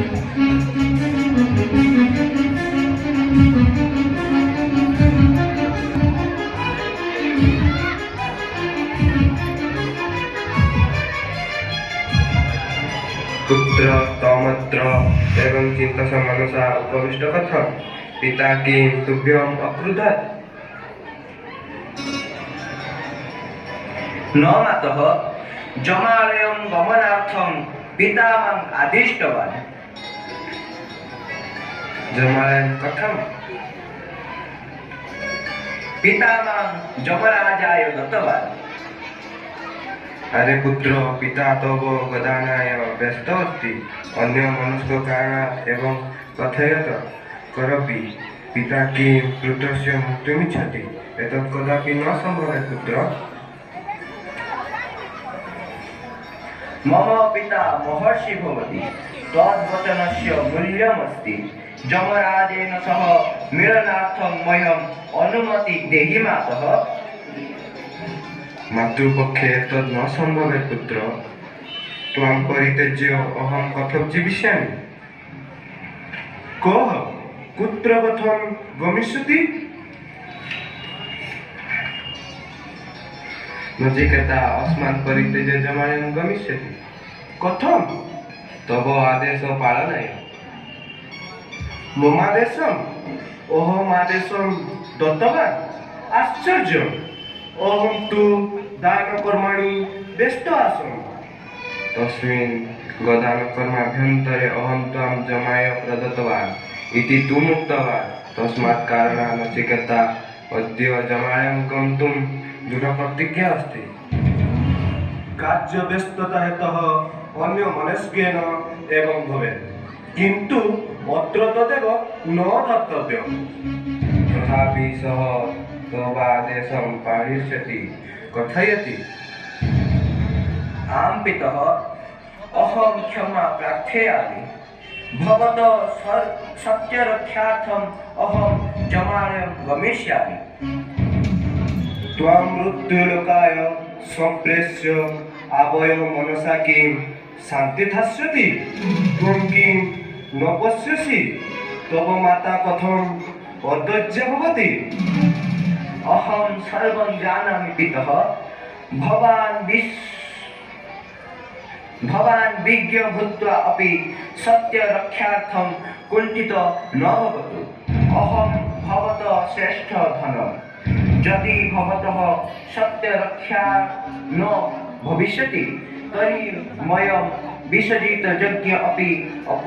पुत्र तौमत्र एवं चिंतस मनसा उपविष्ट कथम पिता किं तुभ्यम अक्रुधत्? न मातः, जमालयं गमनार्थं पिता मां आदिष्टवान्। जमालयं कथम? पिता मां जमराजाय दत्तवान्। अरे पुत्र, पिता तव गदानाय व्यस्त अस्ति, अन्य मनुष्य कारणात् एवं कथयत करपि पिता किं पुत्रस्य मुक्तिमिच्छति? एतत् कदापि न सम्भवे पुत्र। मम पिता महर्षि भवति, तद्वचनस्य मूल्यमस्ति। जमराजेन सह मिलनार्थं मह्यम् अनुमति देहि मातः। मातृपक्षे एतत् न सम्भवे पुत्र। त्वां परित्यज्य अहं कथं जीविष्यामि? कः कुत्र कथं गमिष्यति? नचिकेता अस्मान् परित्यज्य जमालयं गमिष्यति। कथं? तव आदेशपालनाय। मम आदेशम्? अहम् आदेशं दत्तवान्? आश्चर्यम्! अहं तु दानकर्माणि व्यस्त आसम्। तस्मिन् गदानकर्माभ्यन्तरे अहं त्वां जमाय प्रदत्तवान् इति त्वम् उक्तवान्। तस्मात् कारणात् नचिकेता अद्य जमालयं गन्तुं दृढप्रतिज्ञा अस्ति। कार्यव्यस्तता हेतः अन्यमनस्केन एवं भवेत्, किन्तु अत्र तदेव न कर्तव्यम्। तथापि सः तव आदेशं पालयिष्यति, कथयति। आं पितः, अहं क्षमा प्रार्थयामि। भवतः सत्यरक्षार्थम् अहं जमालयं गमिष्यामि। त्वां मृत्युलोकाय सम्प्रेष्य आवय मनसा किं शान्तिधास्यति? त्वं किं न पश्यसि तव माता कथम् अधैर्या भवति? अहं सर्वं जानामि पितः। भवान् विज्ञ भूत्वा अपि सत्यरक्षार्थं कुण्ठित न भवतु। अहं भवतः श्रेष्ठ धनम्। यदि भवतः सत्यरक्षा न भविष्यति तर्हि मह्यं विसर्जितयज्ञ अपि